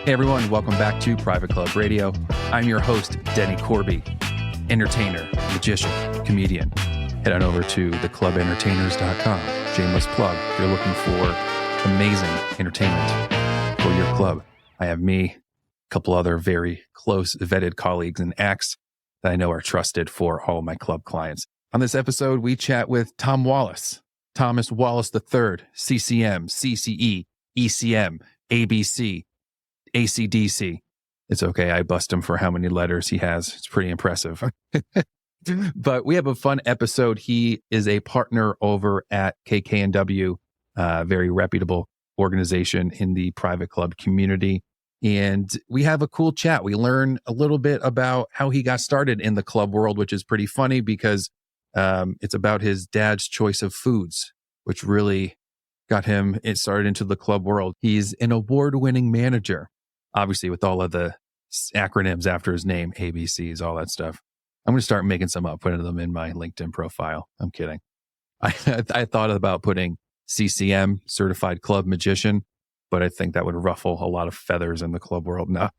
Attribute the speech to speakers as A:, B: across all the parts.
A: Hey everyone, welcome back to Private Club Radio. I'm your host, Denny Corby, entertainer, magician, comedian. Head on over to theclubentertainers.com. Shameless plug. If you're looking for amazing entertainment for your club, I have me, a couple other very close vetted colleagues and acts that I know are trusted for all of my club clients. On this episode, we chat with Tom Wallace, Thomas Wallace III, CCM, CCE, ECM, ABC, ACDC. It's okay. I bust him for how many letters he has. It's pretty impressive. But we have a fun episode. He is a partner over at KK&W, very reputable organization in the private club community. And we have a cool chat. We learn a little bit about how he got started in the club world, which is pretty funny because it's about his dad's choice of foods, which really got him started into the club world. He's an award-winning manager, obviously with all of the acronyms after his name, ABCs, all that stuff. I'm going to start making some up, putting them in my LinkedIn profile. I'm kidding. I thought about putting CCM, Certified Club Magician, but I think that would ruffle a lot of feathers in the club world now.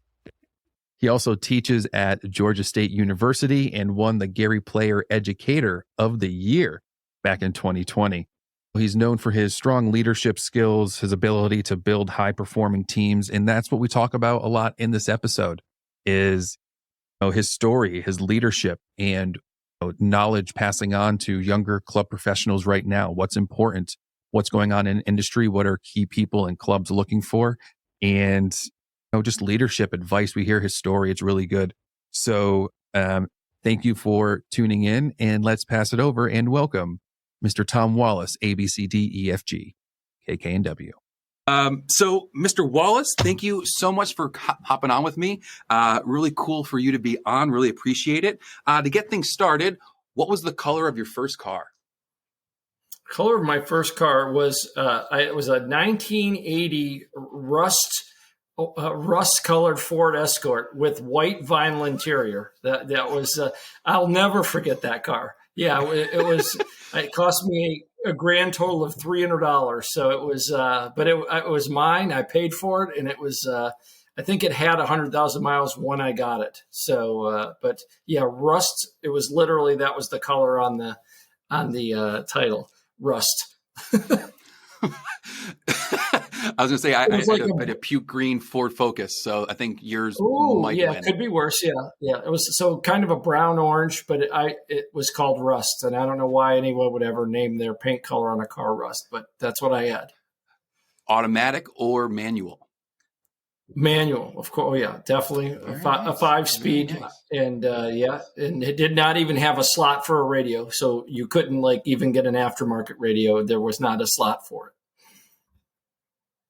A: He also teaches at Georgia State University and won the Gary Player Educator of the Year back in 2020. He's known for his strong leadership skills, his ability to build high-performing teams, and that's what we talk about a lot in this episode is his story, his leadership, and knowledge passing on to younger club professionals right now. What's important, what's going on in industry, what are key people and clubs looking for, and just leadership advice. We hear his story. It's really good. So thank you for tuning in, and let's pass it over and welcome Mr. Tom Wallace, ABCDEFG, KK&W. So, Mr. Wallace, thank you so much for hopping on with me. Really cool for you to be on. Really appreciate it. To get things started, what was the color of your first car?
B: Color of my first car was it was a 1980 rust-colored Ford Escort with white vinyl interior. That was I'll never forget that car. Yeah, it was. It cost me a grand total of $300. So it was, but it was mine. I paid for it, and it was. I think it had 100,000 miles when I got it. So, but yeah, rust. It was literally that was the color on the title, rust.
A: I was going to say, I had a puke green Ford Focus, so I think yours might win.
B: It could be worse. Yeah. It was so kind of a brown orange, but it was called rust, and I don't know why anyone would ever name their paint color on a car rust, but that's what I had.
A: Automatic or manual?
B: Manual, of course. Oh, yeah, definitely a 5-speed, nice. And and it did not even have a slot for a radio, so you couldn't even get an aftermarket radio. There was not a slot for it.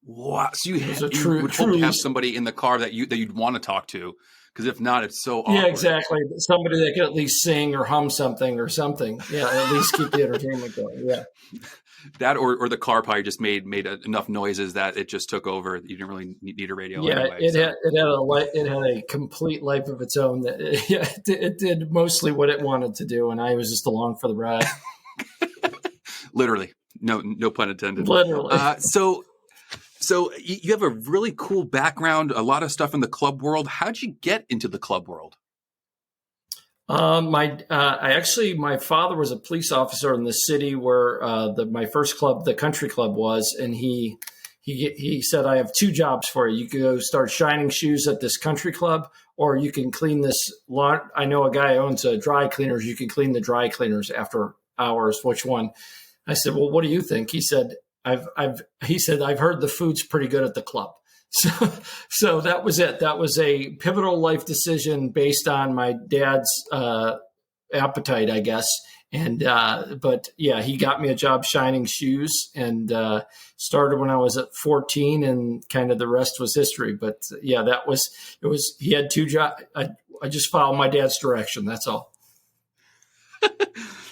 A: Wow! So you would hope to have somebody in the car that you'd want to talk to, because if not, it's so awkward.
B: Yeah, exactly. Somebody that could at least sing or hum something or something. Yeah, at least keep the entertainment going. Yeah,
A: that or the car probably just made enough noises that it just took over. You didn't really need a radio.
B: Yeah,
A: anyway,
B: it had a complete life of its own. That it did mostly what it wanted to do, and I was just along for the ride.
A: Literally, no pun intended.
B: Literally.
A: So you have a really cool background, a lot of stuff in the club world. How'd you get into the club world?
B: My father was a police officer in the city where my first club, the country club, was, and he said, "I have two jobs for you. You can go start shining shoes at this country club, or you can clean this lawn. I know a guy who owns a dry cleaners. You can clean the dry cleaners after hours. Which one?" I said, "Well, what do you think?" He said, I've heard the food's pretty good at the club. So that was it. That was a pivotal life decision based on my dad's appetite, I guess. And but yeah, he got me a job shining shoes, and started when I was at 14, and kind of the rest was history. But yeah, it was. He had two jobs. I just followed my dad's direction. That's all.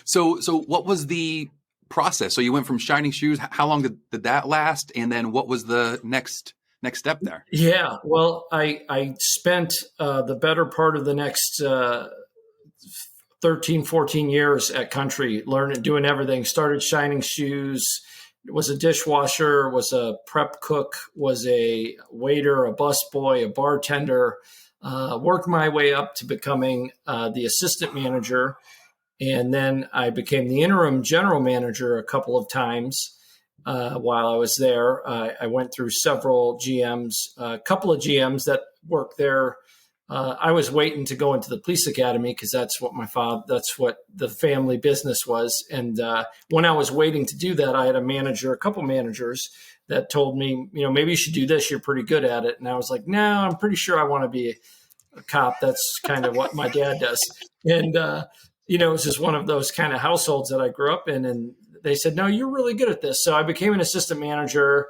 A: So what was the process? So you went from shining shoes. How long did that last? And then what was the next step there?
B: Yeah, well, I spent the better part of the next 13, 14 years at Country, learning, doing everything. Started shining shoes, was a dishwasher, was a prep cook, was a waiter, a busboy, a bartender, worked my way up to becoming the assistant manager. And then I became the interim general manager a couple of times while I was there. I went through several GMs, a couple of GMs that worked there. I was waiting to go into the police academy because that's what that's what the family business was. And when I was waiting to do that, I had a couple managers that told me, maybe you should do this. You're pretty good at it. And I was like, no, I'm pretty sure I want to be a cop. That's kind of what my dad does. And, it was just one of those kind of households that I grew up in. And they said, no, you're really good at this. So I became an assistant manager,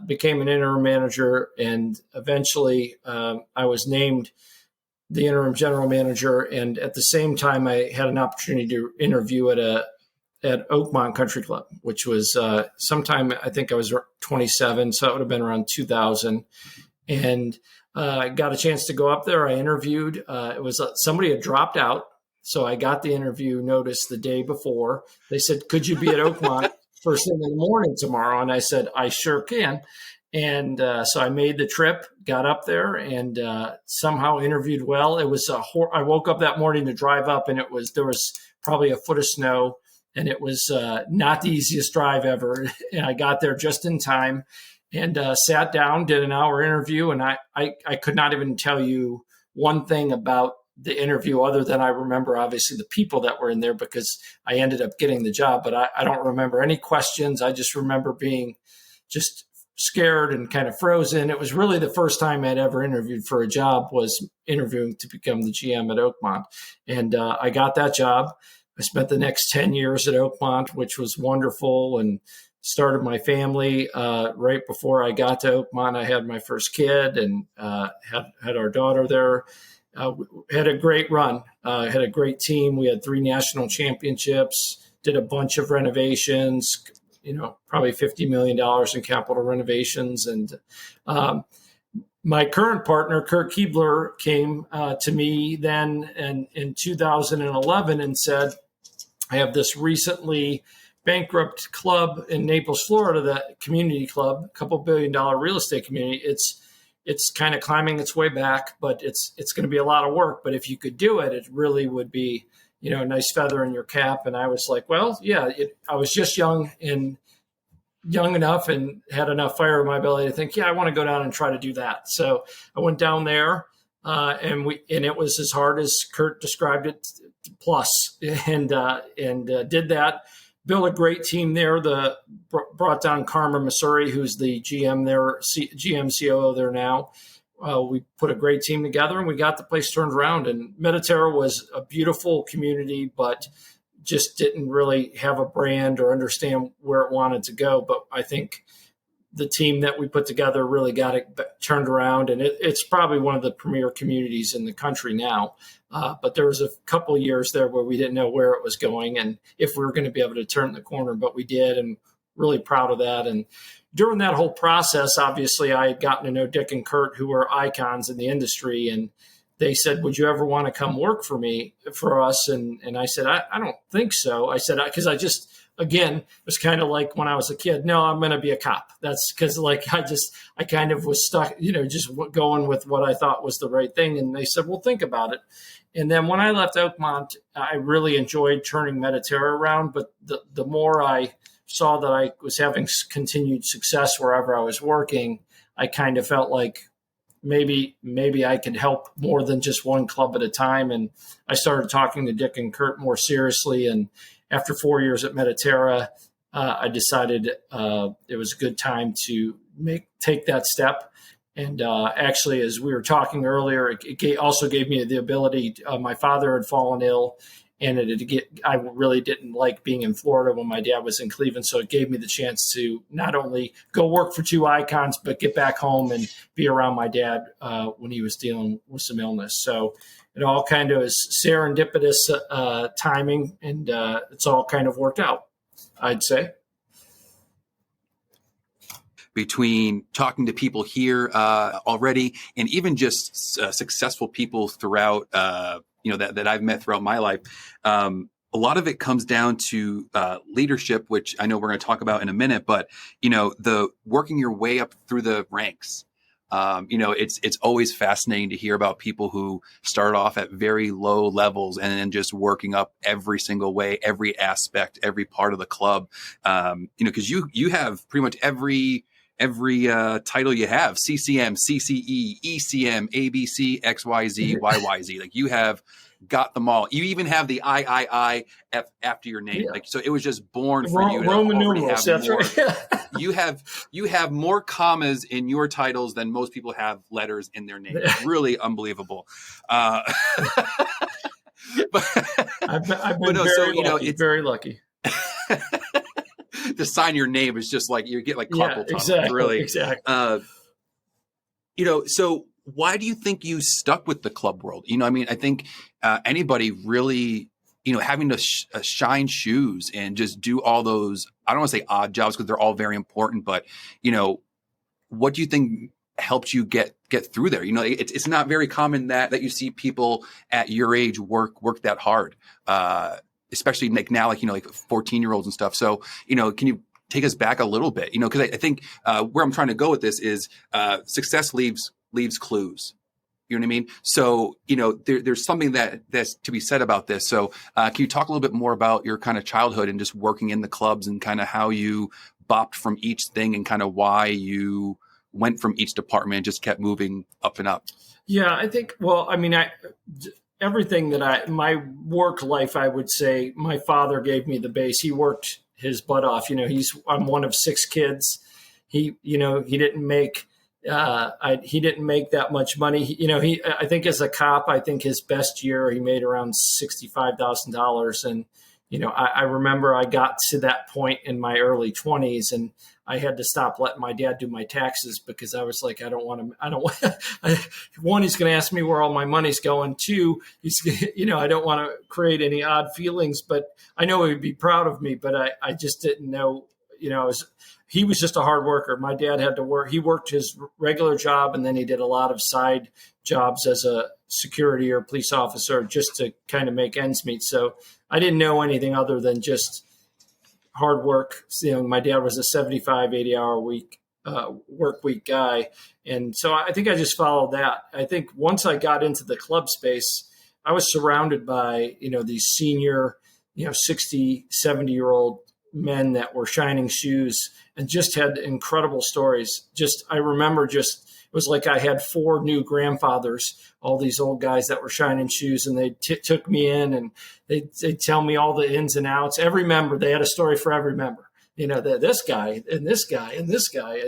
B: became an interim manager, and eventually I was named the interim general manager. And at the same time, I had an opportunity to interview at Oakmont Country Club, which was sometime, I think I was 27, so it would have been around 2000. And I got a chance to go up there. I interviewed. It was somebody had dropped out. So I got the interview notice the day before. They said, could you be at Oakmont first thing in the morning tomorrow? And I said, I sure can. And so I made the trip, got up there, and somehow interviewed well. It was I woke up that morning to drive up, and there was probably a foot of snow, and it was not the easiest drive ever. And I got there just in time and sat down, did an hour interview, and I could not even tell you one thing about the interview other than I remember obviously the people that were in there because I ended up getting the job, but I don't remember any questions. I just remember being just scared and kind of frozen. It was really the first time I'd ever interviewed for a job, was interviewing to become the GM at Oakmont. And I got that job. I spent the next 10 years at Oakmont, which was wonderful, and started my family right before I got to Oakmont. I had my first kid and had our daughter there. Had a great run, had a great team. We had 3 national championships, did a bunch of renovations, probably $50 million in capital renovations. And my current partner, Kurt Keebler, came to me then in 2011 and said, I have this recently bankrupt club in Naples, Florida, the community club, a couple $1 billion real estate community. It's kind of climbing its way back, but it's going to be a lot of work. But if you could do it, it really would be, a nice feather in your cap. And I was like, well, yeah, I was just young enough and had enough fire in my belly to think, yeah, I want to go down and try to do that. So I went down there and it was as hard as Kurt described it plus, and did that. Built a great team there. Brought down Karma Masuri, who's the GM there, GM COO there now. We put a great team together, and we got the place turned around. And Mediterra was a beautiful community, but just didn't really have a brand or understand where it wanted to go. But I think the team that we put together really got it turned around, and it's probably one of the premier communities in the country now. But there was a couple of years there where we didn't know where it was going and if we were going to be able to turn the corner, but we did, and really proud of that. And during that whole process, obviously, I had gotten to know Dick and Kurt, who were icons in the industry, and they said, would you ever want to come work for us? And I said, I don't think so. I said, because I just, again, it was kind of like when I was a kid, no, I'm going to be a cop. That's because I kind of was stuck, just going with what I thought was the right thing. And they said, well, think about it. And then when I left Oakmont, I really enjoyed turning Mediterra around. But the more I saw that I was having continued success wherever I was working, I kind of felt like maybe I could help more than just one club at a time. And I started talking to Dick and Kurt more seriously. And after 4 years at Mediterra, I decided it was a good time to take that step. And actually, as we were talking earlier, it also gave me the ability. My father had fallen ill, and I really didn't like being in Florida when my dad was in Cleveland. So it gave me the chance to not only go work for 2 icons, but get back home and be around my dad when he was dealing with some illness. So it all kind of is serendipitous timing, and it's all kind of worked out, I'd say.
C: Between talking to people here already, and even just successful people throughout, that I've met throughout my life, a a lot of it comes down to leadership, which I know we're going to talk about in a minute, but, the working your way up through the ranks. It's always fascinating to hear about people who start off at very low levels and then just working up every single way, every aspect, every part of the club. Because you have pretty much every title you have: CCM, CCE, ECM, ABC, XYZ, YYZ. Like, you have got them all. You even have the IIIF after your name.
B: Yeah.
C: Like, so it was just born for you to
B: Roman
C: already
B: numerals,
C: have
B: that's
C: more.
B: right.
C: You have more commas in your titles than most people have letters in their name. It's really unbelievable. But
B: I've been very lucky.
C: To sign your name is just like you get like carpal tunnel. Really.
B: Exactly.
C: So why do you think you stuck with the club world? I think anybody really, having to shine shoes and just do all those, I don't want to say odd jobs because they're all very important, but, what do you think helped you get through there? It's not very common that you see people at your age work that hard, especially like now, like 14-year-olds and stuff. So, can you take us back a little bit, because I think where I'm trying to go with this is success leaves clues. You know what I mean? So, there's something that's to be said about this. So can you talk a little bit more about your kind of childhood and just working in the clubs and kind of how you bopped from each thing and kind of why you went from each department and just kept moving up and up?
B: Yeah, I think, everything my work life, I would say my father gave me the base. He worked his butt off. I'm one of 6 kids. He didn't make that much money. I think as a cop, I think his best year, he made around $65,000. And, I remember I got to that point in my early 20s and I had to stop letting my dad do my taxes because I was like, one, he's going to ask me where all my money's going. 2, I don't want to create any odd feelings, but I know he would be proud of me, but I just didn't know, he was just a hard worker. My dad had to work. He worked his regular job and then he did a lot of side jobs as a security or police officer just to kind of make ends meet. So I didn't know anything other than just hard work. My dad was a 75, 80-hour week work week guy. And so I think I just followed that. I think once I got into the club space, I was surrounded by, these senior, 60, 70-year-old men that were shining shoes and just had incredible stories. I remember it was like I had 4 new grandfathers, all these old guys that were shining shoes, and they took me in and they'd tell me all the ins and outs. Every member, they had a story for every member. This guy and this guy and this guy.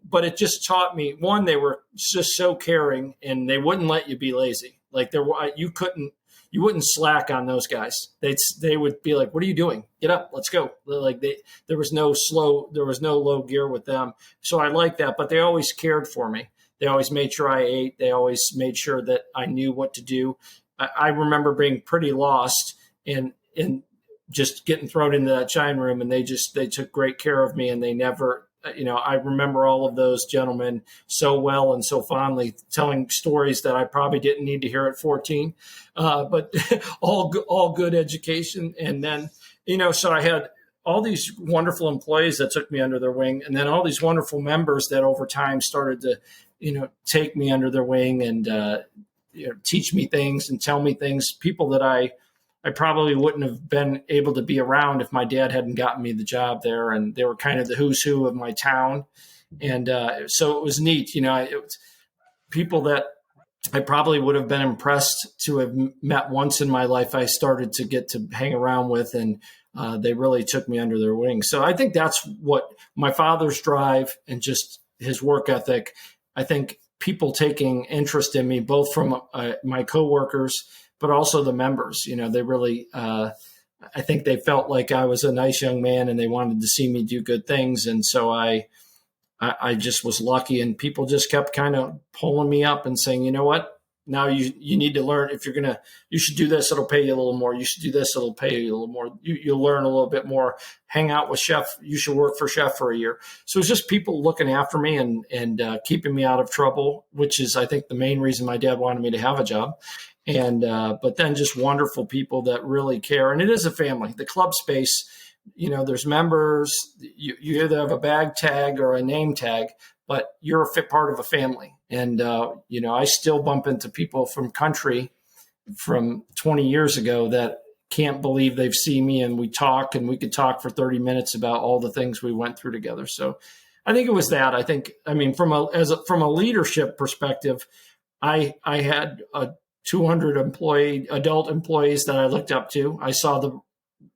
B: But it just taught me, one, they were just so caring and they wouldn't let you be lazy. Like you wouldn't slack on those guys. They would be like, "What are you doing? Get up, let's go." Like there was no low gear with them. So I like that, but they always cared for me. They always made sure I ate. They always made sure that I knew what to do. I remember being pretty lost and just getting thrown into that shine room, and they took great care of me, and they never. I remember all of those gentlemen so well and so fondly, telling stories that I probably didn't need to hear at 14, but all good education. And then, so I had all these wonderful employees that took me under their wing, and then all these wonderful members that over time started to, take me under their wing and teach me things and tell me things. People that I probably wouldn't have been able to be around if my dad hadn't gotten me the job there. And they were kind of the who's who of my town. And so it was neat. It was people that I probably would have been impressed to have met once in my life. I started to get to hang around with, and they really took me under their wing. So I think that's what my father's drive and just his work ethic. I think people taking interest in me, both from my coworkers, but also the members. They really, I think they felt like I was a nice young man and they wanted to see me do good things. And so I just was lucky, and people just kept kind of pulling me up and saying, you know what, now you need to learn. If you should do this, it'll pay you a little more. You should do this, it'll pay you a little more. You'll learn a little bit more. Hang out with Chef. You should work for Chef for a year. So it's just people looking after me and keeping me out of trouble, which is, I think, the main reason my dad wanted me to have a job. But then just wonderful people that really care. And it is a family. The club space, there's members, you either have a bag tag or a name tag, but you're a fit part of a family. And, I still bump into people from country from 20 years ago that can't believe they've seen me, and we talk, and we could talk for 30 minutes about all the things we went through together. So I think it was that. From a leadership perspective, I had 200 adult employees that I looked up to. I saw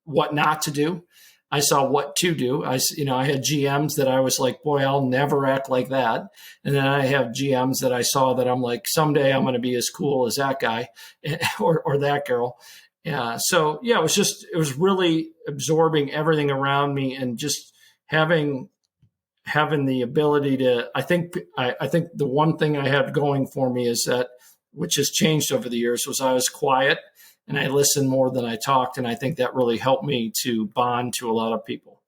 B: what not to do. I saw what to do. I had GMs that I was like, boy, I'll never act like that. And then I have GMs that I saw that I'm like, someday I'm going to be as cool as that guy or that girl. Yeah. So yeah, it was really absorbing everything around me and just having the ability to, I think the one thing I had going for me is that, which has changed over the years, was I was quiet and I listened more than I talked. And I think that really helped me to bond to a lot of people.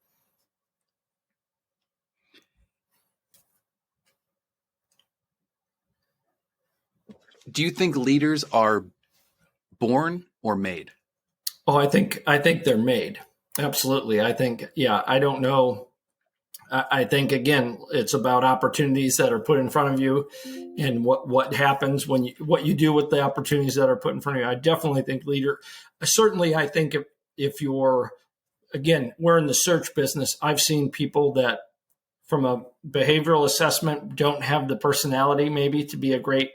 C: Do you think leaders are born or made?
B: Oh, I think they're made. Absolutely. I don't know. I think, again, it's about opportunities that are put in front of you and what happens what you do with the opportunities that are put in front of you. I definitely think certainly I think if you're, again, we're in the search business. I've seen people that from a behavioral assessment don't have the personality maybe to be a great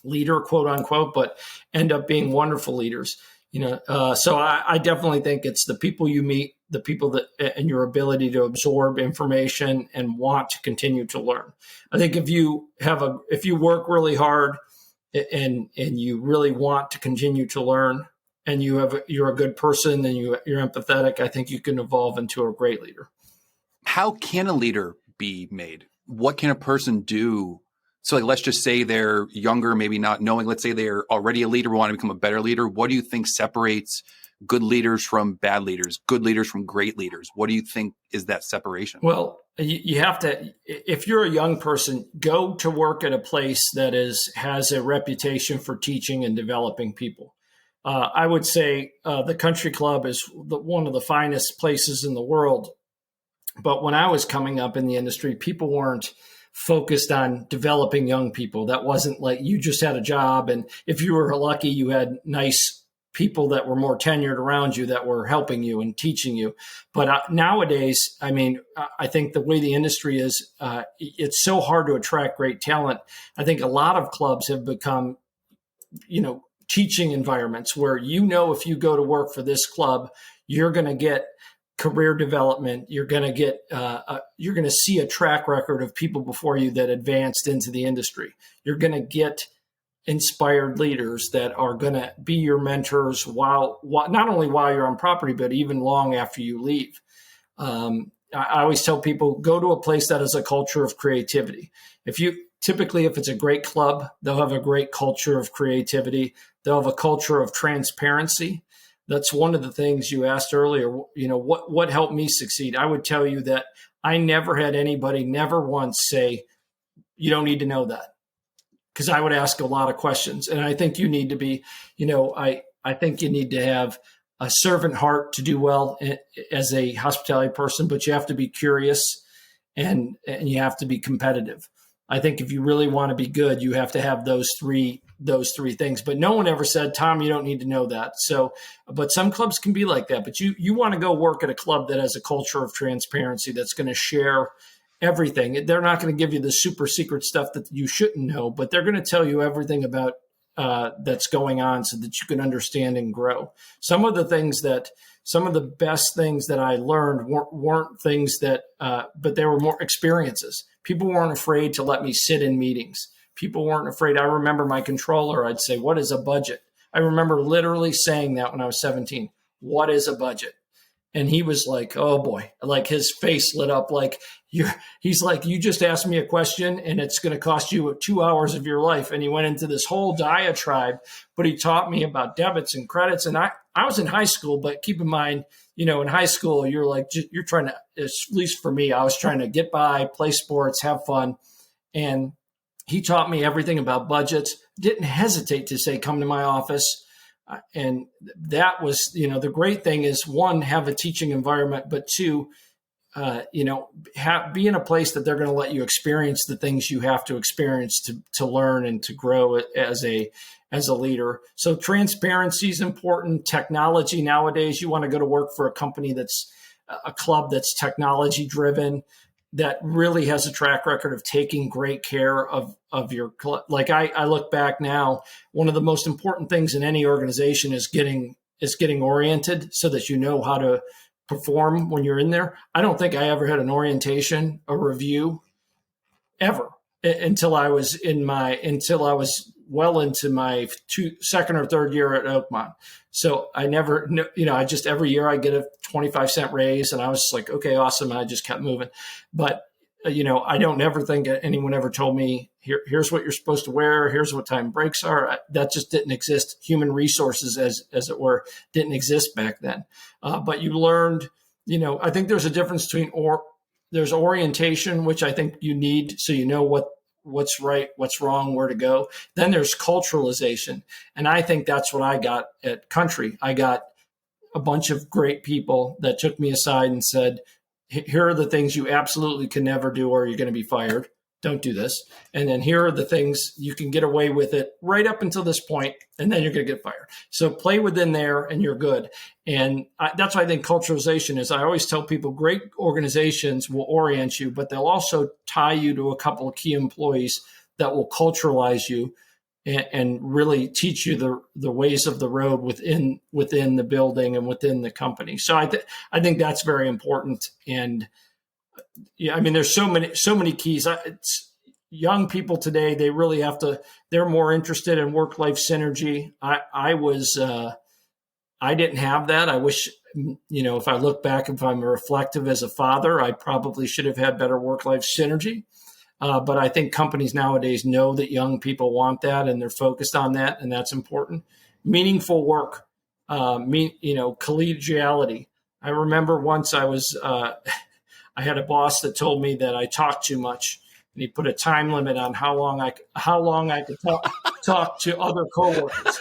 B: leader, quote unquote, but end up being wonderful leaders. So I definitely think it's the people you meet, the people that, and your ability to absorb information and want to continue to learn. I think if you work really hard and you really want to continue to learn and you're a good person and you're empathetic, I think you can evolve into a great leader.
C: How can a leader be made? What can a person do? So let's just say they're younger, maybe not knowing, let's say they're already a leader, want to become a better leader. What do you think separates good leaders from bad leaders, good leaders from great leaders? What do you think is that separation?
B: Well, you have to, if you're a young person, go to work at a place that has a reputation for teaching and developing people. I would say the country club is one of the finest places in the world. But when I was coming up in the industry, people weren't focused on developing young people. That wasn't like you just had a job. And if you were lucky, you had nice people that were more tenured around you that were helping you and teaching you. But nowadays, I think the way the industry is, it's so hard to attract great talent. I think a lot of clubs have become, teaching environments where, if you go to work for this club, you're going to get career development. You're going to get, you're going to see a track record of people before you that advanced into the industry. You're going to get inspired leaders that are going to be your mentors while not only while you're on property, but even long after you leave. I always tell people, go to a place that has a culture of creativity. If it's a great club, they'll have a great culture of creativity. They'll have a culture of transparency. That's one of the things you asked earlier, what helped me succeed? I would tell you that I never had anybody never once say, you don't need to know that. Because I would ask a lot of questions. And I think you need to be, I think you need to have a servant heart to do well as a hospitality person, but you have to be curious and you have to be competitive. I think if you really want to be good, you have to have those three things. But no one ever said, Tom, you don't need to know that. So, but some clubs can be like that. But you want to go work at a club that has a culture of transparency, that's going to share everything. They're not going to give you the super secret stuff that you shouldn't know, but they're going to tell you everything about that's going on so that you can understand and grow. Some of the best things that I learned weren't things that, but they were more experiences. People weren't afraid to let me sit in meetings. People weren't afraid. I remember my controller, I'd say, what is a budget? I remember literally saying that when I was 17, what is a budget? And he was like, oh boy, like his face lit up like he's like, you just asked me a question and it's going to cost you 2 hours of your life. And he went into this whole diatribe, but he taught me about debits and credits. And I was in high school, but keep in mind, in high school, you're trying to, at least for me, I was trying to get by, play sports, have fun. And he taught me everything about budgets, didn't hesitate to say, come to my office. And that was, the great thing is, one, have a teaching environment, but two, be in a place that they're going to let you experience the things you have to experience to learn and to grow as a leader. So transparency is important. Technology nowadays, you want to go to work for a company that's a club that's technology driven, that really has a track record of taking great care of your club. Like I look back now, one of the most important things in any organization is getting oriented so that you know how to perform when you're in there. I don't think I ever had an orientation, a review ever until I was well into my second or third year at Oakmont. So I never, I just, every year I get a 25-cent raise, and I was just like, okay, awesome. And I just kept moving. But, I don't ever think anyone ever told me, here's what you're supposed to wear. Here's what time breaks are. That just didn't exist. Human resources, as it were, didn't exist back then. But you learned, I think there's a difference between, there's orientation, which I think you need, so you know what's right, what's wrong, where to go. Then there's culturalization. And I think that's what I got at Country. I got a bunch of great people that took me aside and said, here are the things you absolutely can never do, or you're going to be fired. Don't do this. And then here are the things you can get away with it right up until this point, and then you're going to get fired. So play within there and you're good. And that's why I think culturalization is. I always tell people, great organizations will orient you, but they'll also tie you to a couple of key employees that will culturalize you and really teach you the ways of the road within the building and within the company. So I think that's very important. And yeah, I mean, there's so many keys. Young people today, they really have to, they're more interested in work-life synergy. I didn't have that. I wish, if I look back, if I'm reflective as a father, I probably should have had better work-life synergy. But I think companies nowadays know that young people want that, and they're focused on that, and that's important. Meaningful work, collegiality. I remember once I had a boss that told me that I talked too much, and he put a time limit on how long I could talk to other coworkers.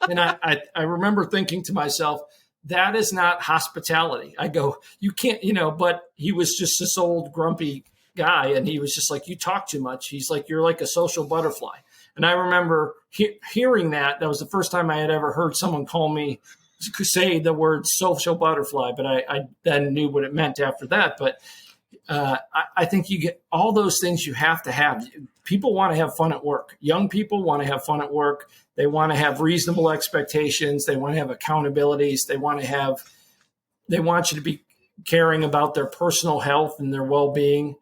B: And I remember thinking to myself, that is not hospitality. I go, you can't, but he was just this old grumpy guy, and he was just like, you talk too much. He's like, you're like a social butterfly. And I remember hearing that. That was the first time I had ever heard someone say the word social butterfly, but I then knew what it meant after that. But I think you get all those things you have to have. People want to have fun at work. Young people want to have fun at work. They want to have reasonable expectations. They want to have accountabilities. They want you to be caring about their personal health and their well-being.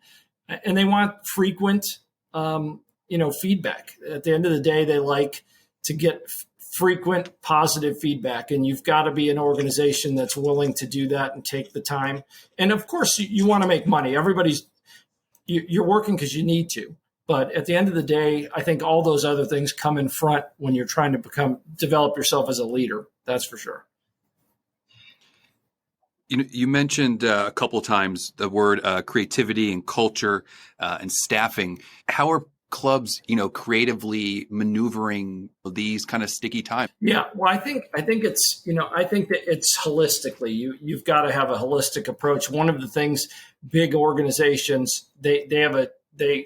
B: And they want frequent, feedback. At the end of the day, they like to get frequent positive feedback, and you've got to be an organization that's willing to do that and take the time. And of course, you want to make money. You're working because you need to. But at the end of the day, I think all those other things come in front when you're trying to develop yourself as a leader. That's for sure.
C: You mentioned a couple of times the word creativity and culture and staffing. How are clubs, creatively maneuvering these kind of sticky times?
B: Yeah, well, I think it's, I think that it's holistically. You've got to have a holistic approach. One of the things big organizations they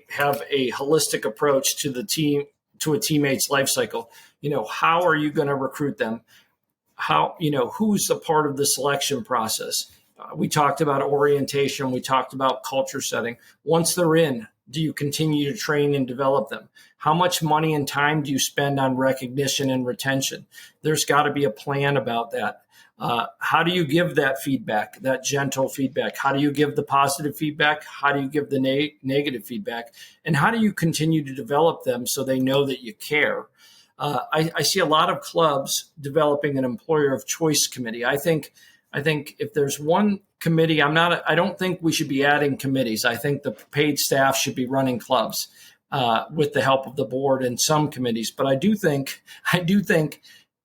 B: have a holistic approach to the team, to a teammate's life cycle. How are you going to recruit them? How, who's a part of the selection process? We talked about orientation. We talked about culture setting. Once they're in, do you continue to train and develop them? How much money and time do you spend on recognition and retention? There's got to be a plan about that. How do you give that feedback, that gentle feedback? How do you give the positive feedback? How do you give the negative feedback? And how do you continue to develop them so they know that you care? I see a lot of clubs developing an employer of choice committee. I think if there's one committee, I don't think we should be adding committees. I think the paid staff should be running clubs with the help of the board and some committees. But I do think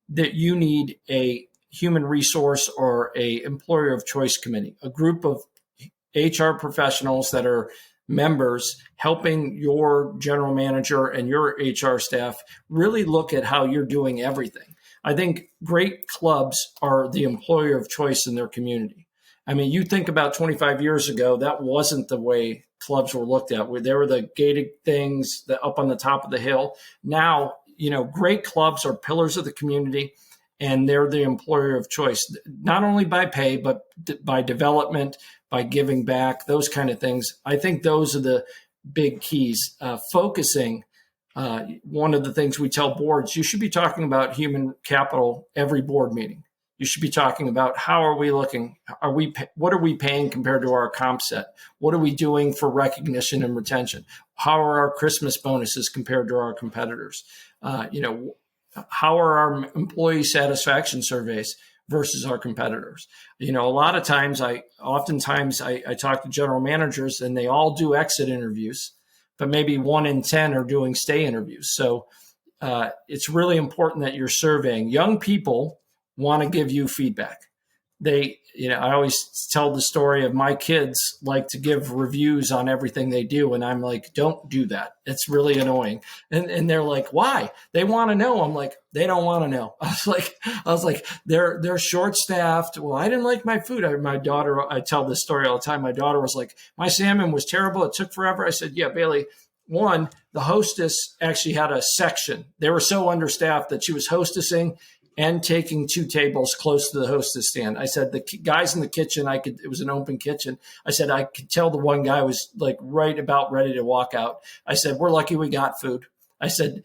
B: that you need a human resource or a employer of choice committee, a group of HR professionals that are members, helping your general manager and your HR staff really look at how you're doing everything. I think great clubs are the employer of choice in their community. I mean, you think about 25 years ago, that wasn't the way clubs were looked at. They were the gated things that up on the top of the hill. Now, great clubs are pillars of the community, and they're the employer of choice, not only by pay, but by development, by giving back, those kind of things. I think those are the big keys. Focusing, one of the things we tell boards, you should be talking about human capital every board meeting. You should be talking about how are we looking? What are we paying compared to our comp set? What are we doing for recognition and retention? How are our Christmas bonuses compared to our competitors? How are our employee satisfaction surveys versus our competitors? A lot of times, oftentimes I talk to general managers and they all do exit interviews, but maybe 1 in 10 are doing stay interviews. So it's really important that you're surveying. Young people want to give you feedback. I always tell the story of my kids like to give reviews on everything they do. And I'm like, don't do that. It's really annoying. And they're like, why? They want to know. I'm like, they don't want to know. I was like, they're short staffed. Well, I didn't like my food. My daughter, I tell this story all the time. My daughter was like, my salmon was terrible. It took forever. I said, yeah, Bailey, one, the hostess actually had a section. They were so understaffed that she was hostessing and taking 2 tables close to the hostess stand. I said, the guys in the kitchen, it was an open kitchen. I said, I could tell the one guy was like right about ready to walk out. I said, we're lucky we got food. I said,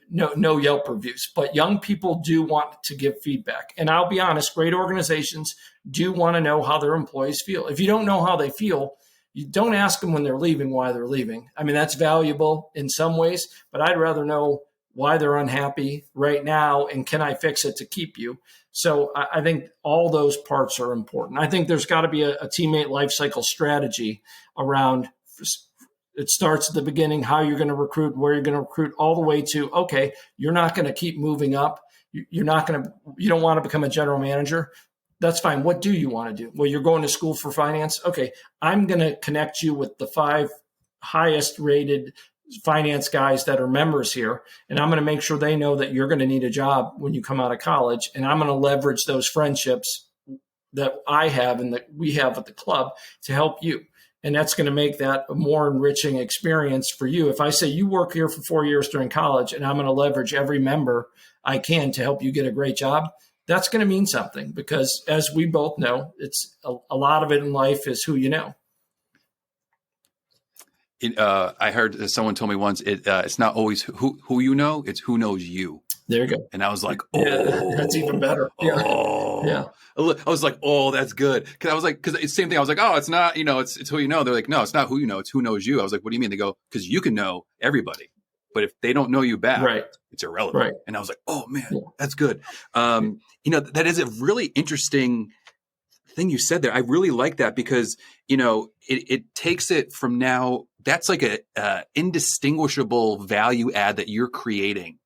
B: no Yelp reviews, but young people do want to give feedback. And I'll be honest, great organizations do want to know how their employees feel. If you don't know how they feel, you don't ask them when they're leaving, why they're leaving. I mean, that's valuable in some ways, but I'd rather know why they're unhappy right now, and can I fix it to keep you? So I think all those parts are important. I think there's got to be a teammate life cycle strategy around. It starts at the beginning, how you're going to recruit, where you're going to recruit, all the way to, okay, you're not going to keep moving up. You don't want to become a general manager. That's fine. What do you want to do? Well, you're going to school for finance. Okay, I'm going to connect you with the 5 highest rated finance guys that are members here. And I'm going to make sure they know that you're going to need a job when you come out of college. And I'm going to leverage those friendships that I have and that we have at the club to help you. And that's going to make that a more enriching experience for you. If I say you work here for 4 years during college and I'm going to leverage every member I can to help you get a great job, that's going to mean something, because as we both know, it's a lot of it in life is who you know.
C: I heard someone told me once, it's not always who you know, it's who knows you.
B: There you go.
C: And I was like, oh,
B: yeah, that's even better. Yeah.
C: Oh,
B: yeah.
C: I was like, oh, that's good. Because it's the same thing. I was like, oh, it's not, it's who you know. They're like, no, it's not who you know, it's who knows you. I was like, what do you mean? They go, because you can know everybody, but if they don't know you back,
B: right,
C: it's irrelevant.
B: Right.
C: And I was like, oh man, that's good. That is a really interesting thing you said there. I really like that because, it takes it from now. That's like a indistinguishable value add that you're creating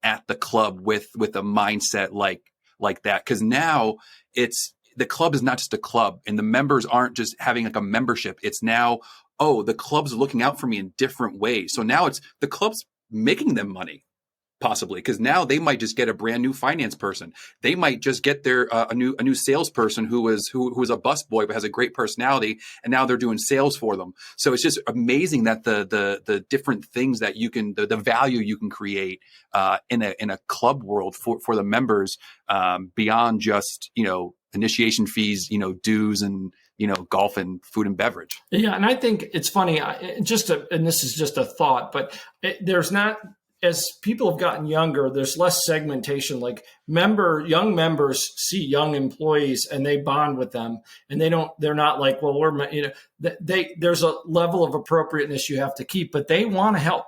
C: at the club with a mindset like that. Cause now the club is not just a club, and the members aren't just having like a membership. It's now, the club's looking out for me in different ways. So now it's the club's making them money. Possibly, because now they might just get a brand new finance person. They might just get their a new salesperson who was a busboy but has a great personality, and now they're doing sales for them. So it's just amazing that the different things that you can, the value you can create in a club world for the members, beyond just initiation fees, dues, and golf and food and beverage.
B: Yeah, and I think it's funny. And this is just a thought, but there's not. As people have gotten younger, there's less segmentation. Like young members see young employees and they bond with them, and they're not like, well, there's a level of appropriateness you have to keep, but they want to help.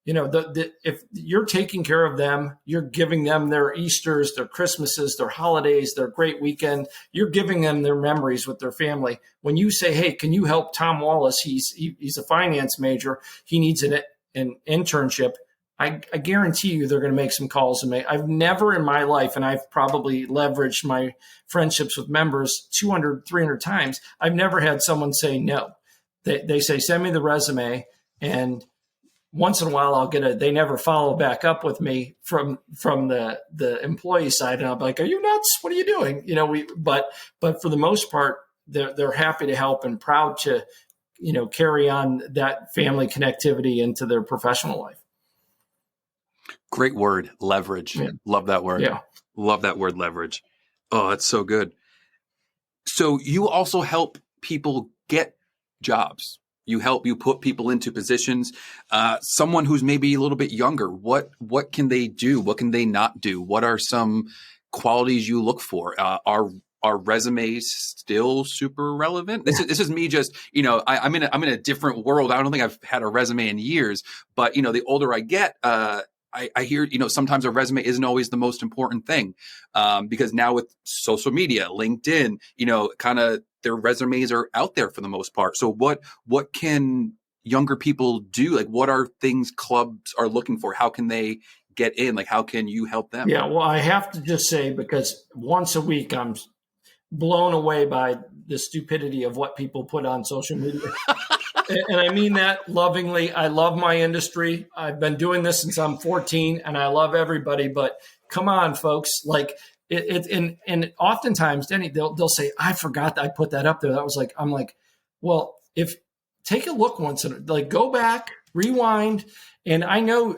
B: If you're taking care of them, you're giving them their Easters, their Christmases, their holidays, their great weekend. You're giving them their memories with their family. When you say, hey, can you help Tom Wallace? He's a finance major. He needs an internship. I guarantee you they're going to make some calls. I've never in my life, and I've probably leveraged my friendships with members 200, 300 times, I've never had someone say no. they say, send me the resume. And once in a while I'll get they never follow back up with me from the employee side. And I'll be like, are you nuts? What are you doing? But for the most part, they're happy to help and proud to, carry on that family connectivity into their professional life.
C: Great word, leverage. Yeah. Love that word.
B: Yeah.
C: Love that word, leverage. Oh, that's so good. So you also help people get jobs. You put people into positions. Someone who's maybe a little bit younger, what can they do? What can they not do? What are some qualities you look for? Are resumes still super relevant? This is me just, I'm in a different world. I don't think I've had a resume in years, but the older I get, I hear, sometimes a resume isn't always the most important thing, because now with social media, LinkedIn, kind of their resumes are out there for the most part. So what can younger people do? Like, what are things clubs are looking for? How can they get in? Like, how can you help them?
B: Yeah, well, I have to just say, because once a week I'm blown away by the stupidity of what people put on social media. And I mean that lovingly. I love my industry. I've been doing this since I'm 14, and I love everybody. But come on, folks! Like and oftentimes, Denny, they'll say, "I forgot that I put that up there." I'm like, well, if take a look once and go back, rewind. And I know,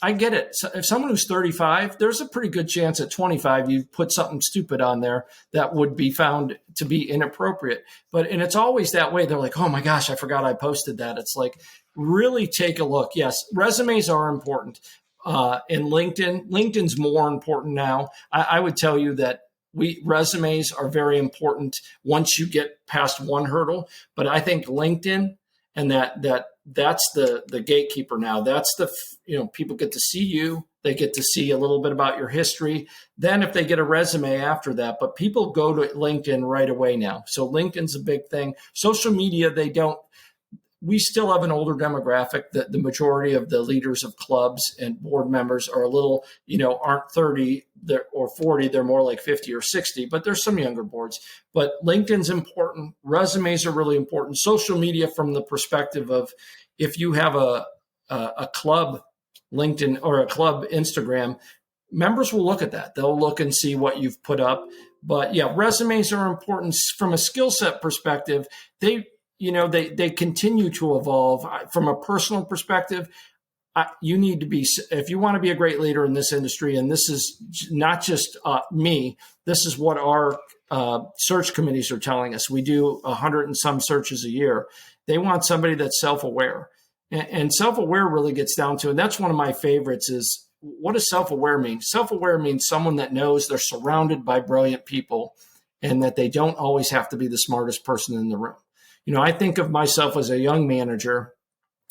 B: I get it. So if someone who's 35, there's a pretty good chance at 25 you put something stupid on there that would be found to be inappropriate. And it's always that way. They're like, oh my gosh, I forgot I posted that. It's like, really take a look. Yes, resumes are important. And LinkedIn's more important now. I would tell you that resumes are very important once you get past one hurdle. But I think LinkedIn and that's the gatekeeper now. That's people get to see you. They get to see a little bit about your history. Then if they get a resume after that, but people go to LinkedIn right away now. So LinkedIn's a big thing. Social media, we still have an older demographic. The majority of the leaders of clubs and board members are a little, aren't 30 or 40. They're more like 50 or 60, but there's some younger boards. But LinkedIn's important. Resumes are really important. Social media from the perspective of, if you have a club LinkedIn or a club Instagram, members will look at that. They'll look and see what you've put up. But yeah, resumes are important from a skill set perspective. They continue to evolve. From a personal perspective, you need to be, if you want to be a great leader in this industry, and this is not just me, this is what our search committees are telling us. We do 100 and some searches a year. They want somebody that's self-aware. And self-aware really gets down to, and that's one of my favorites, is what does self-aware mean? Self-aware means someone that knows they're surrounded by brilliant people and that they don't always have to be the smartest person in the room. I think of myself as a young manager,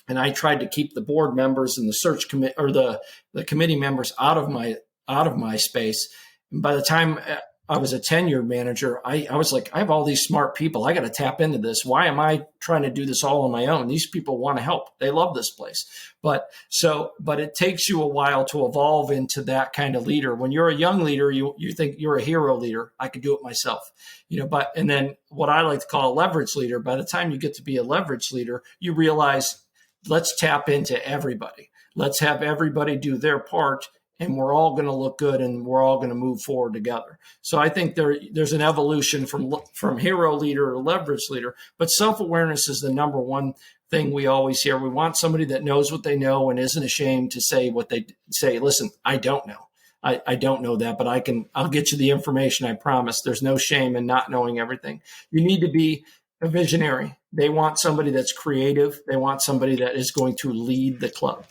B: and I tried to keep the board members and the search committee or the committee members out of my space. And by the time I was a tenured manager, I was like, I have all these smart people. I got to tap into this. Why am I trying to do this all on my own? These people want to help. They love this place. But it takes you a while to evolve into that kind of leader. When you're a young leader, you think you're a hero leader. I could do it myself, and then what I like to call a leverage leader, by the time you get to be a leverage leader, you realize, let's tap into everybody. Let's have everybody do their part, and we're all going to look good, and we're all going to move forward together. So I think there's an evolution from hero leader to leverage leader, but self-awareness is the number one thing we always hear. We want somebody that knows what they know and isn't ashamed to say what they say. Listen, I don't know. I don't know that, but I'll get you the information. I promise. There's no shame in not knowing everything. You need to be a visionary. They want somebody that's creative. They want somebody that is going to lead the club.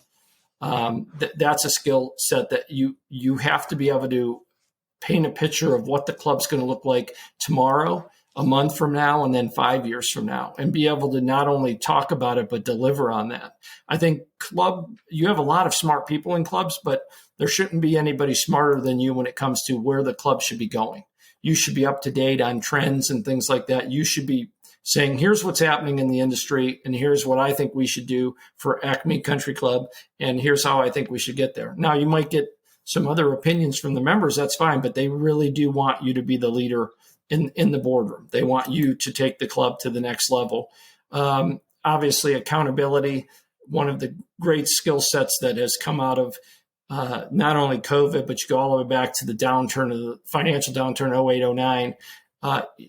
B: That's a skill set that you have to be able to paint a picture of what the club's going to look like tomorrow, a month from now, and then 5 years from now, and be able to not only talk about it, but deliver on that. I think you have a lot of smart people in clubs, but there shouldn't be anybody smarter than you when it comes to where the club should be going. You should be up to date on trends and things like that. You should be saying, here's what's happening in the industry, and here's what I think we should do for Oakmont Country Club, and here's how I think we should get there. Now, you might get some other opinions from the members, that's fine, but they really do want you to be the leader in the boardroom. They want you to take the club to the next level. obviously accountability, one of the great skill sets that has come out of not only COVID, but you go all the way back to the downturn of the financial downturn, 08, 09.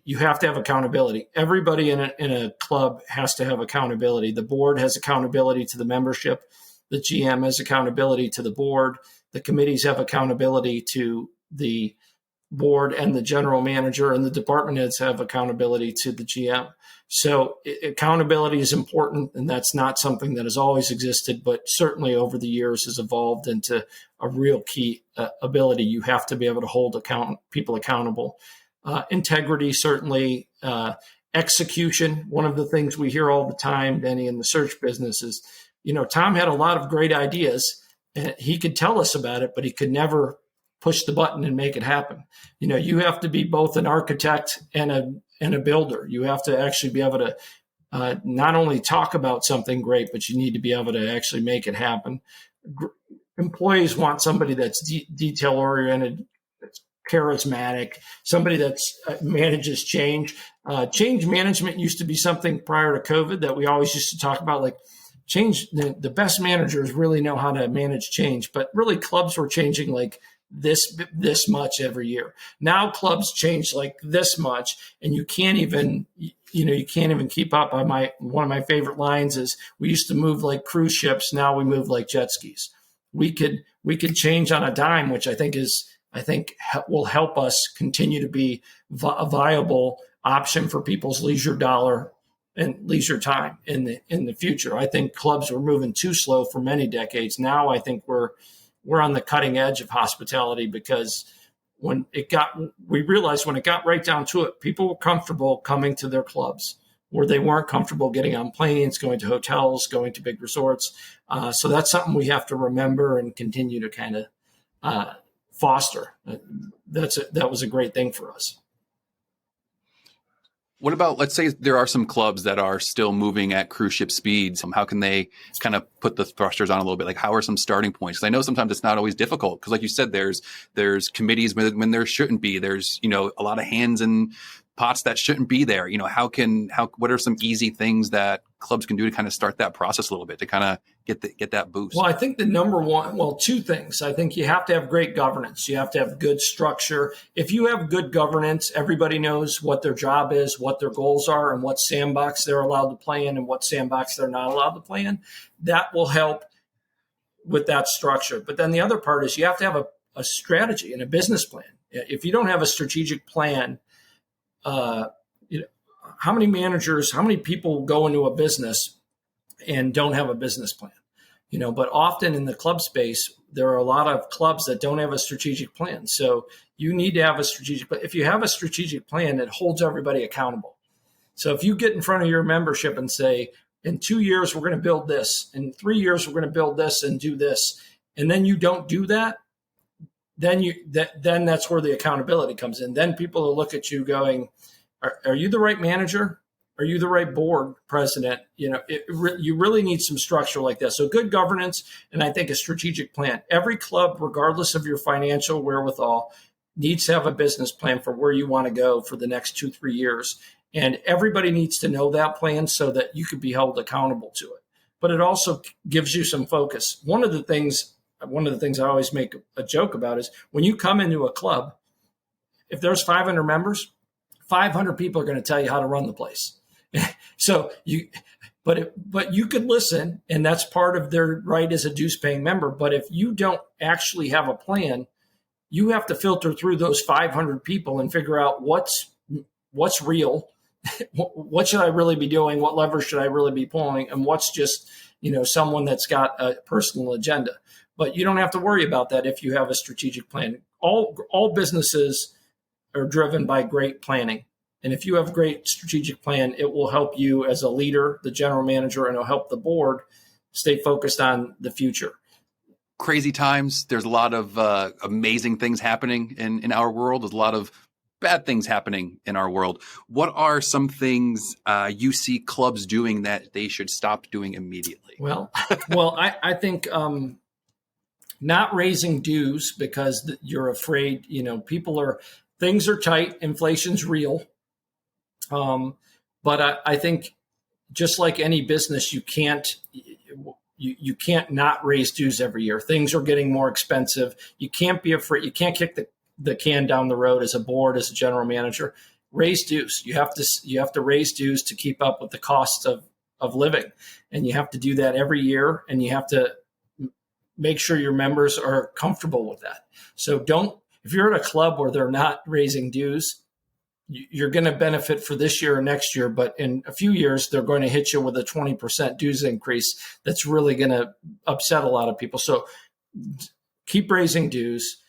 B: You have to have accountability. Everybody in a club has to have accountability. The board has accountability to the membership. The GM has accountability to the board. The committees have accountability to the board, and the general manager and the department heads have accountability to the GM. So accountability is important, and that's not something that has always existed, but certainly over the years has evolved into a real key ability. You have to be able to hold people accountable. Integrity, certainly. Execution, one of the things we hear all the time, Benny, in the search business is, Tom had a lot of great ideas, and he could tell us about it, but he could never push the button and make it happen. You have to be both an architect and a builder. You have to actually be able to not only talk about something great, but you need to be able to actually make it happen. Employees want somebody that's detail oriented, that's charismatic, somebody that manages change. Change management used to be something prior to COVID that we always used to talk about, like change. The best managers really know how to manage change, but really clubs were changing like this much every year. Now clubs change like this much, and you can't even keep up. One of my favorite lines is, we used to move like cruise ships, now we move like jet skis. We could change on a dime, which I think will help us continue to be a viable option for people's leisure dollar and leisure time in the future. I think clubs were moving too slow for many decades. Now I think we're on the cutting edge of hospitality, because we realized when it got right down to it, people were comfortable coming to their clubs where they weren't comfortable getting on planes, going to hotels, going to big resorts. So that's something we have to remember and continue to kind of foster. That was a great thing for us.
C: What about, let's say there are some clubs that are still moving at cruise ship speeds. How can they kind of put the thrusters on a little bit? Like, how are some starting points? Because I know sometimes it's not always difficult, because like you said, there's committees when there shouldn't be. There's, a lot of hands and pots that shouldn't be there. What are some easy things that clubs can do to kind of start that process a little bit to kind of get that boost?
B: Well, I think two things. I think you have to have great governance. You have to have good structure. If you have good governance, everybody knows what their job is, what their goals are, and what sandbox they're allowed to play in and what sandbox they're not allowed to play in. That will help with that structure. But then the other part is you have to have a strategy and a business plan. If you don't have a strategic plan, how many people go into a business and don't have a business plan? But often in the club space, there are a lot of clubs that don't have a strategic plan. So you need to have a strategic plan. If you have a strategic plan, it holds everybody accountable. So if you get in front of your membership and say, in 2 years, we're going to build this, in 3 years, we're going to build this and do this, and then you don't do that, then that's where the accountability comes in. Then people will look at you going, are you the right manager? Are you the right board president? You really need some structure like that. So good governance, and I think a strategic plan. Every club, regardless of your financial wherewithal, needs to have a business plan for where you want to go for the next 2-3 years. And everybody needs to know that plan so that you could be held accountable to it. But it also gives you some focus. One of the things I always make a joke about is, when you come into a club, if there's 500 members, 500 people are going to tell you how to run the place. But you could listen, and that's part of their right as a dues paying member. But if you don't actually have a plan, you have to filter through those 500 people and figure out what's real, what should I really be doing, what levers should I really be pulling, and what's just someone that's got a personal agenda. But you don't have to worry about that if you have a strategic plan. All businesses are driven by great planning. And if you have a great strategic plan, it will help you as a leader, the general manager, and it'll help the board stay focused on the future.
C: Crazy times. There's a lot of amazing things happening in our world. There's a lot of bad things happening in our world. What are some things you see clubs doing that they should stop doing immediately?
B: Well, I think not raising dues because you're afraid, things are tight, inflation's real. But I think just like any business, you can't not raise dues every year. Things are getting more expensive. You can't be afraid. You can't kick the can down the road as a board, as a general manager. Raise dues. You have to raise dues to keep up with the cost of living, and you have to do that every year. And you have to make sure your members are comfortable with that. So if you're at a club where they're not raising dues, you're going to benefit for this year or next year, but in a few years, they're going to hit you with a 20% dues increase. That's really going to upset a lot of people. So keep raising dues,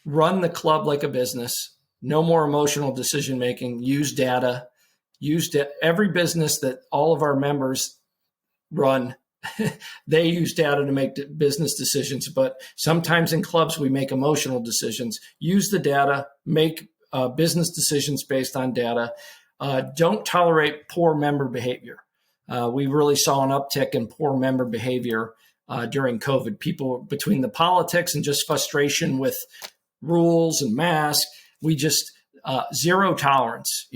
B: run the club like a business, no more emotional decision-making, use data, every business that all of our members run, they use data to make business decisions, but sometimes in clubs, we make emotional decisions. Use the data, make business decisions based on data. Don't tolerate poor member behavior. We really saw an uptick in poor member behavior during COVID. People, between the politics and just frustration with rules and masks, we just zero tolerance.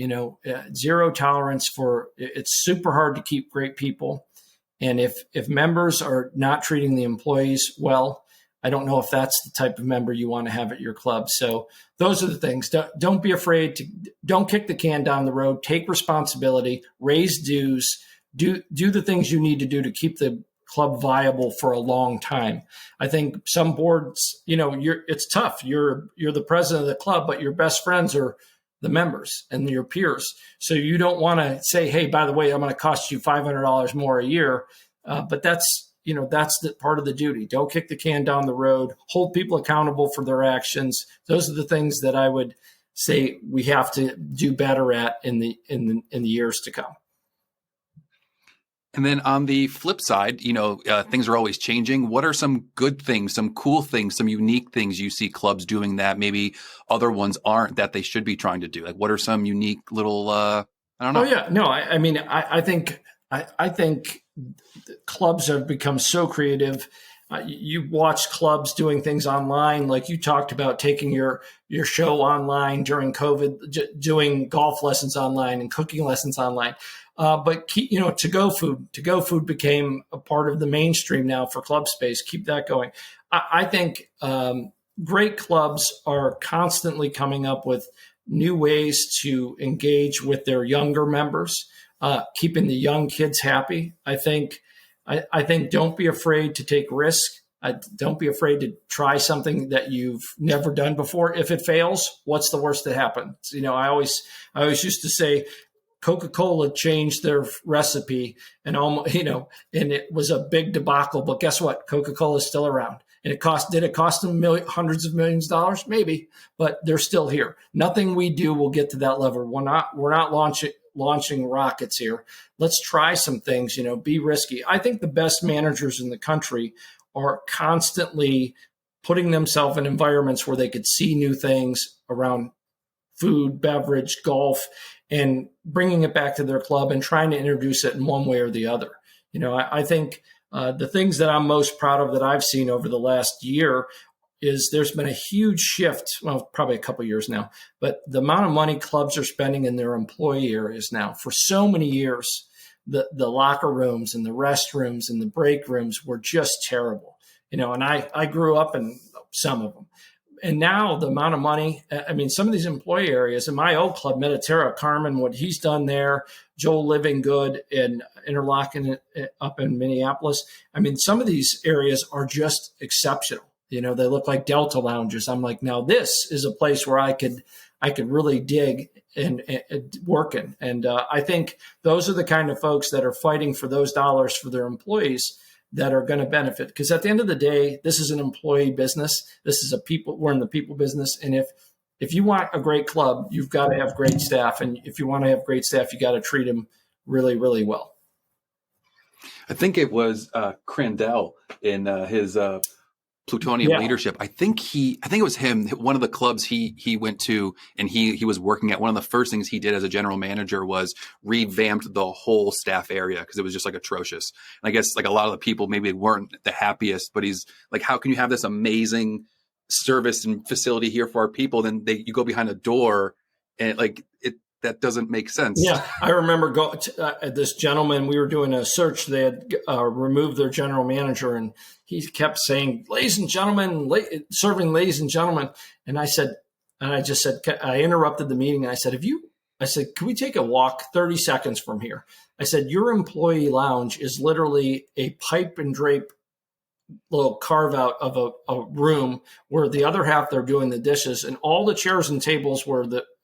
B: Zero tolerance for. It's super hard to keep great people, and if members are not treating the employees well, I don't know if that's the type of member you want to have at your club. So those are the things. Don't be afraid don't kick the can down the road. Take responsibility, raise dues, do the things you need to do to keep the club viable for a long time. I think some boards, it's tough. You're the president of the club, but your best friends are the members and your peers. So you don't want to say, hey, by the way, I'm going to cost you $500 more a year. But that's the part of the duty. Don't kick the can down the road. Hold people accountable for their actions. Those are the things that I would say we have to do better at in the years to come.
C: And then on the flip side, things are always changing. What are some good things, some cool things, some unique things you see clubs doing that maybe other ones aren't, that they should be trying to do? Like, what are some unique little, I don't know.
B: Oh yeah, no, I think clubs have become so creative. You watch clubs doing things online, like you talked about, taking your show online during COVID, doing golf lessons online and cooking lessons online. But to-go food became a part of the mainstream now for club space. Keep that going. I think great clubs are constantly coming up with new ways to engage with their younger members, keeping the young kids happy. I think don't be afraid to take risk. Don't be afraid to try something that you've never done before. If it fails, what's the worst that happens? I always used to say, Coca-Cola changed their recipe and and it was a big debacle, but guess what? Coca-Cola is still around. And did it cost them hundreds of millions of dollars? Maybe, but they're still here. Nothing we do will get to that level. We're not launching rockets here. Let's try some things, be risky. I think the best managers in the country are constantly putting themselves in environments where they could see new things around food, beverage, golf, and bringing it back to their club and trying to introduce it in one way or the other. I think the things that I'm most proud of that I've seen over the last year is there's been a huge shift, well, probably a couple of years now, but the amount of money clubs are spending in their employee areas now. For so many years, the locker rooms and the restrooms and the break rooms were just terrible. And I grew up in some of them. And now the amount of money, some of these employee areas in my old club, Mediterra, Carmen, what he's done there, Joel Living Good in Interlochen up in Minneapolis. Some of these areas are just exceptional. They look like Delta lounges. I'm like, now this is a place where I could really dig and work in. And I think those are the kind of folks that are fighting for those dollars for their employees that are going to benefit. Because at the end of the day, this is an employee business. We're in the people business. And if you want a great club, you've got to have great staff. And if you want to have great staff, you got to treat them really, really well.
C: I think it was Crandell in his Plutonium Leadership. I think it was him. One of the clubs he went to and he was working at, one of the first things he did as a general manager was revamped the whole staff area because it was just like atrocious. And I guess like a lot of the people maybe weren't the happiest, but he's like, how can you have this amazing service and facility here for our people? Then you go behind a door and that doesn't make sense.
B: Yeah, I remember this gentleman, we were doing a search. They had removed their general manager, and he kept saying, ladies and gentlemen, serving ladies and gentlemen. And I interrupted the meeting, and I said, can we take a walk 30 seconds from here? I said, your employee lounge is literally a pipe and drape little carve out of a room where the other half they're doing the dishes, and all the chairs and tables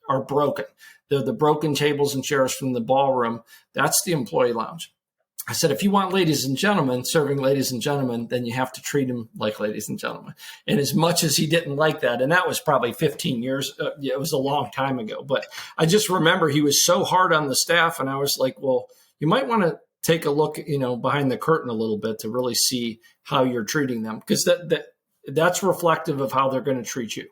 B: are broken. They're the broken tables and chairs from the ballroom. That's the employee lounge. I said, if you want ladies and gentlemen, serving ladies and gentlemen, then you have to treat them like ladies and gentlemen. And as much as he didn't like that, and that was probably 15 years, it was a long time ago, but I just remember he was so hard on the staff, and I was like, well, you might want to take a look, behind the curtain a little bit to really see how you're treating them, because that's reflective of how they're going to treat you.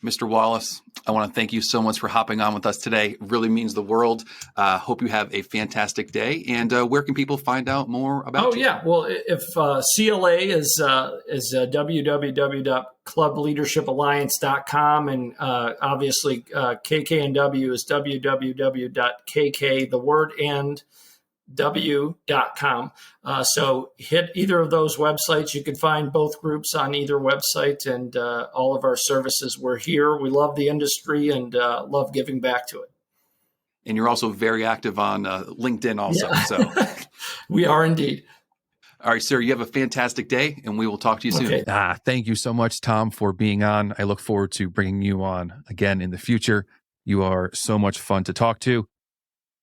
C: Mr. Wallace, I want to thank you so much for hopping on with us today. It really means the world. Hope you have a fantastic day. And where can people find out more about you?
B: Yeah. Well, if CLA is www.clubleadershipalliance.com, and obviously KK&W is www.kk, the word and w.com. So hit either of those websites. You can find both groups on either website, and all of our services. We're here. We love the industry and love giving back to it.
C: And you're also very active on LinkedIn also.
B: Yeah.
C: So
B: we are indeed.
C: All right, sir, you have a fantastic day, and we will talk to you soon.
B: Okay.
A: Thank you so much, Tom, for being on. I look forward to bringing you on again in the future. You are so much fun to talk to.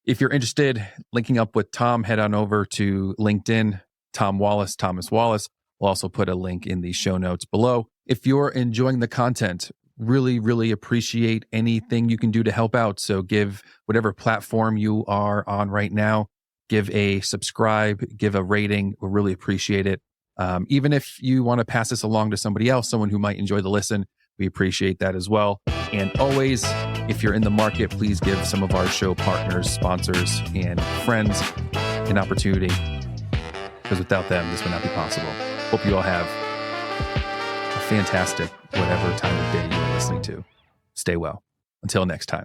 A: If you're interested, linking up with Tom, head on over to LinkedIn, Tom Wallace, Thomas Wallace. We'll also put a link in the show notes below. If you're enjoying the content, really, really appreciate anything you can do to help out. So give whatever platform you are on right now, give a subscribe, give a rating. We'll really appreciate it. Even if you want to pass this along to somebody else, someone who might enjoy the listen, we appreciate that as well. And always, if you're in the market, please give some of our show partners, sponsors, and friends an opportunity, because without them, this would not be possible. Hope you all have a fantastic whatever time of day you're listening to. Stay well. Until next time.